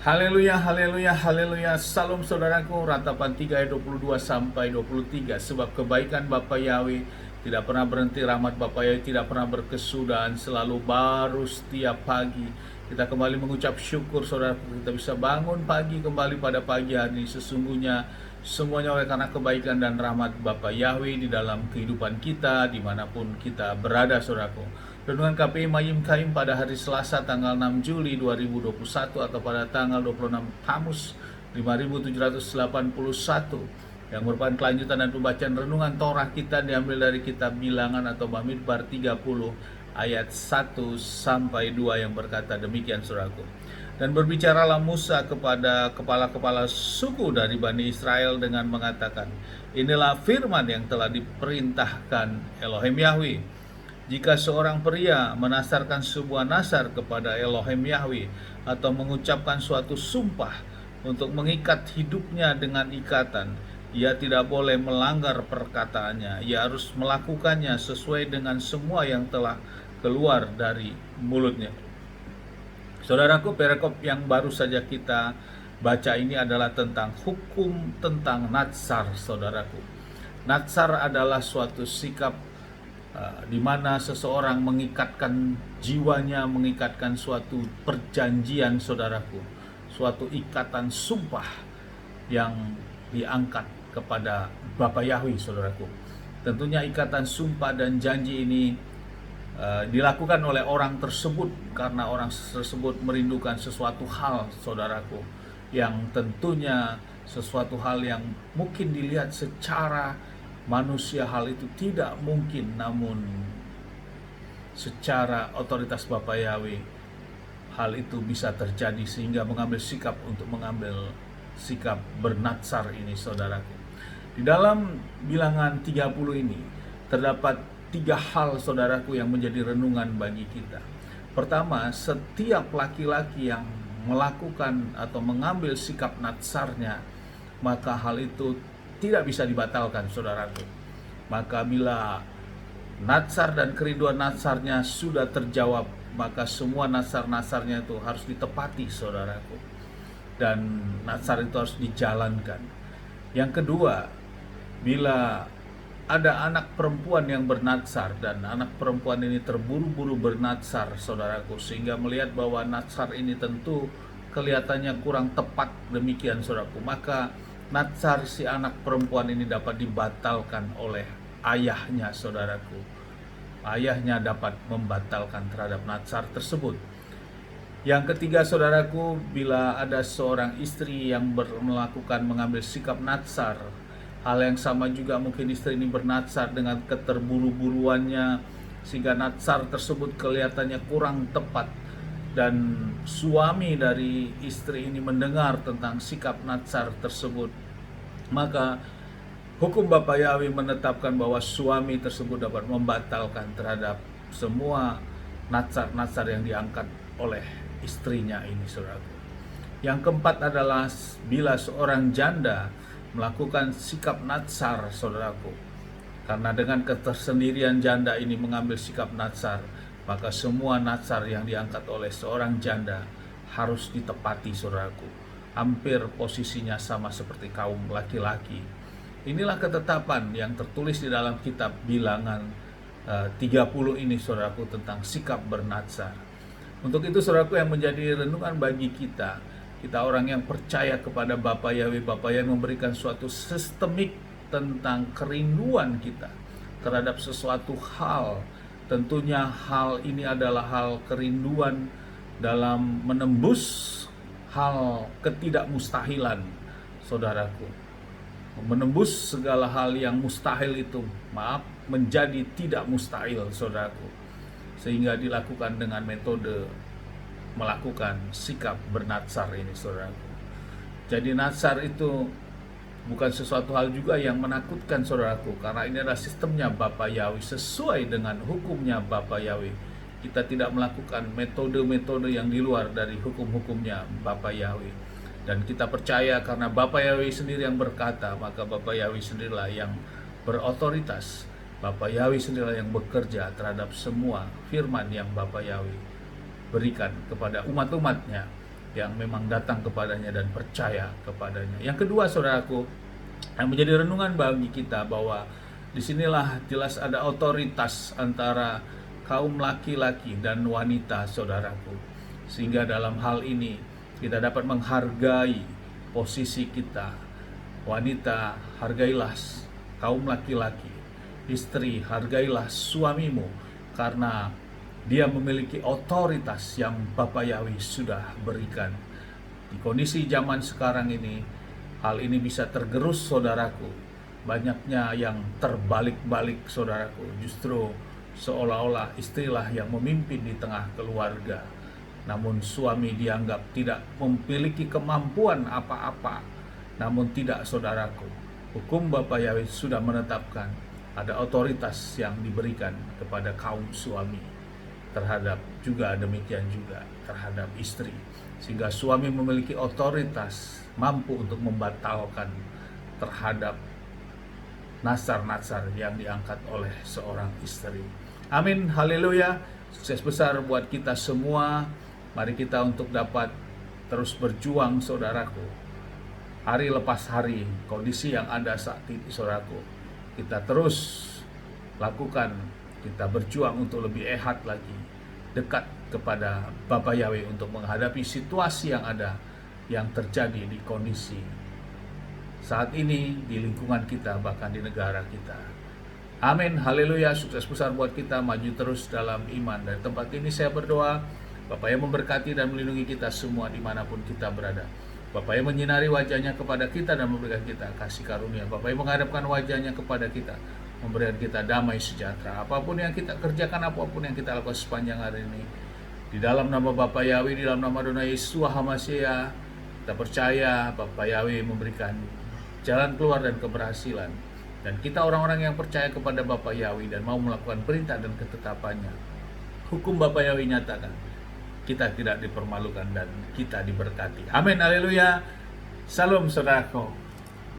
Haleluya, haleluya, haleluya. Salam saudaraku, Ratapan 3 ayat 22 sampai 23. Sebab kebaikan Bapa Yahweh tidak pernah berhenti, rahmat Bapa Yahweh tidak pernah berkesudahan, selalu baru setiap pagi. Kita kembali mengucap syukur saudaraku, kita bisa bangun pagi kembali pada pagi hari ini. Sesungguhnya semuanya oleh karena kebaikan dan rahmat Bapa Yahweh di dalam kehidupan kita, dimanapun kita berada saudaraku. Renungan KPI Mayim Kaim pada hari Selasa tanggal 6 Juli 2021 atau pada tanggal 26 Tamus 5781 yang merupakan kelanjutan dan pembacaan renungan Torah kita diambil dari kitab Bilangan atau Bamidbar 30 ayat 1 sampai 2 yang berkata demikian saudaraku. Dan berbicaralah Musa kepada kepala-kepala suku dari Bani Israel dengan mengatakan, inilah firman yang telah diperintahkan Elohim Yahweh. Jika seorang pria menasarkan sebuah nasar kepada Elohim Yahweh atau mengucapkan suatu sumpah untuk mengikat hidupnya dengan ikatan, ia tidak boleh melanggar perkataannya. Ia harus melakukannya sesuai dengan semua yang telah keluar dari mulutnya. Saudaraku, perikop yang baru saja kita baca ini adalah tentang hukum tentang natsar, saudaraku. Natsar adalah suatu sikap di mana seseorang mengikatkan jiwanya, mengikatkan suatu perjanjian saudaraku, suatu ikatan sumpah yang diangkat kepada Bapa Yahweh saudaraku. Tentunya ikatan sumpah dan janji ini dilakukan oleh orang tersebut karena orang tersebut merindukan sesuatu hal saudaraku, yang tentunya sesuatu hal yang mungkin dilihat secara manusia hal itu tidak mungkin, namun secara otoritas Bapa Yahweh hal itu bisa terjadi sehingga mengambil sikap untuk mengambil sikap bernatsar ini saudaraku. Di dalam Bilangan 30 ini terdapat 3 hal saudaraku yang menjadi renungan bagi kita. Pertama, setiap laki-laki yang melakukan atau mengambil sikap natsarnya, maka hal itu tidak bisa dibatalkan saudaraku. Maka bila natsar dan kerinduan natsarnya sudah terjawab, maka semua nasar-nasarnya itu harus ditepati saudaraku, dan natsar itu harus dijalankan. Yang kedua, bila ada anak perempuan yang bernatsar dan anak perempuan ini terburu-buru bernatsar saudaraku, sehingga melihat bahwa natsar ini tentu kelihatannya kurang tepat demikian saudaraku, maka natsar si anak perempuan ini dapat dibatalkan oleh ayahnya saudaraku. Ayahnya dapat membatalkan terhadap natsar tersebut. Yang ketiga saudaraku, bila ada seorang istri yang melakukan mengambil sikap natsar, hal yang sama juga mungkin istri ini bernatsar dengan keterburu-buruannya sehingga natsar tersebut kelihatannya kurang tepat, dan suami dari istri ini mendengar tentang sikap natsar tersebut, maka hukum Bapa Yahweh menetapkan bahwa suami tersebut dapat membatalkan terhadap semua natsar-natsar yang diangkat oleh istrinya ini saudaraku. Yang keempat adalah bila seorang janda melakukan sikap natsar saudaraku, karena dengan ketersendirian janda ini mengambil sikap natsar, maka semua natsar yang diangkat oleh seorang janda harus ditepati saudaraku. Hampir posisinya sama seperti kaum laki-laki. Inilah ketetapan yang tertulis di dalam kitab Bilangan 30 ini saudaraku, tentang sikap bernatsar. Untuk itu saudaraku, yang menjadi renungan bagi kita orang yang percaya kepada Bapa Yahweh, Bapa yang memberikan suatu sistemik tentang kerinduan kita terhadap sesuatu hal. Tentunya hal ini adalah hal kerinduan dalam menembus hal ketidakmustahilan saudaraku. Menembus segala hal yang mustahil itu, menjadi tidak mustahil saudaraku, sehingga dilakukan dengan metode melakukan sikap bernatsar ini saudaraku. Jadi natsar itu bukan sesuatu hal juga yang menakutkan saudaraku, karena ini adalah sistemnya Bapa Yahweh, sesuai dengan hukumnya Bapa Yahweh. Kita tidak melakukan metode-metode yang di luar dari hukum-hukumnya Bapa Yahweh. Dan kita percaya karena Bapa Yahweh sendiri yang berkata, maka Bapa Yahweh sendirilah yang berotoritas. Bapa Yahweh sendirilah yang bekerja terhadap semua firman yang Bapa Yahweh berikan kepada umat-umatnya. yang memang datang kepadanya dan percaya kepadanya. Yang kedua, saudaraku, yang menjadi renungan bagi kita bahwa disinilah jelas ada otoritas antara kaum laki-laki dan wanita, saudaraku. Sehingga dalam hal ini kita dapat menghargai posisi kita. Wanita, hargailah kaum laki-laki. Istri, hargailah suamimu, karena dia memiliki otoritas yang Bapa Yahweh sudah berikan. Di kondisi zaman sekarang ini, hal ini bisa tergerus, saudaraku. Banyaknya yang terbalik-balik, saudaraku. Justru seolah-olah istrilah yang memimpin di tengah keluarga. Namun suami dianggap tidak memiliki kemampuan apa-apa. Namun tidak, saudaraku. Hukum Bapa Yahweh sudah menetapkan ada otoritas yang diberikan kepada kaum suami terhadap juga demikian juga terhadap istri, sehingga suami memiliki otoritas mampu untuk membatalkan terhadap nasar-nasar yang diangkat oleh seorang istri. Amin, haleluya. Sukses besar buat kita semua. Mari kita untuk dapat terus berjuang, saudaraku. Hari lepas hari, kondisi yang ada saat ini, saudaraku, kita terus lakukan. Kita berjuang untuk lebih ehat lagi, dekat kepada Bapa Yahweh untuk menghadapi situasi yang ada, yang terjadi di kondisi saat ini di lingkungan kita, bahkan di negara kita. Amin, haleluya. Sukses besar buat kita, maju terus dalam iman. Dari tempat ini saya berdoa, Bapa yang memberkati dan melindungi kita semua dimanapun kita berada. Bapa yang menyinari wajahnya kepada kita dan memberikan kita kasih karunia. Bapa yang menghadapkan wajahnya kepada kita, memberikan kita damai sejahtera. Apapun yang kita kerjakan, apapun yang kita lakukan sepanjang hari ini, di dalam nama Bapa Yahweh, di dalam nama Adonai Yesus HaMashiach, kita percaya Bapa Yahweh memberikan jalan keluar dan keberhasilan. Dan kita orang-orang yang percaya kepada Bapa Yahweh dan mau melakukan perintah dan ketetapannya, hukum Bapa Yahweh nyatakan kita tidak dipermalukan dan kita diberkati. Amin, haleluya. Salam, saudaraku.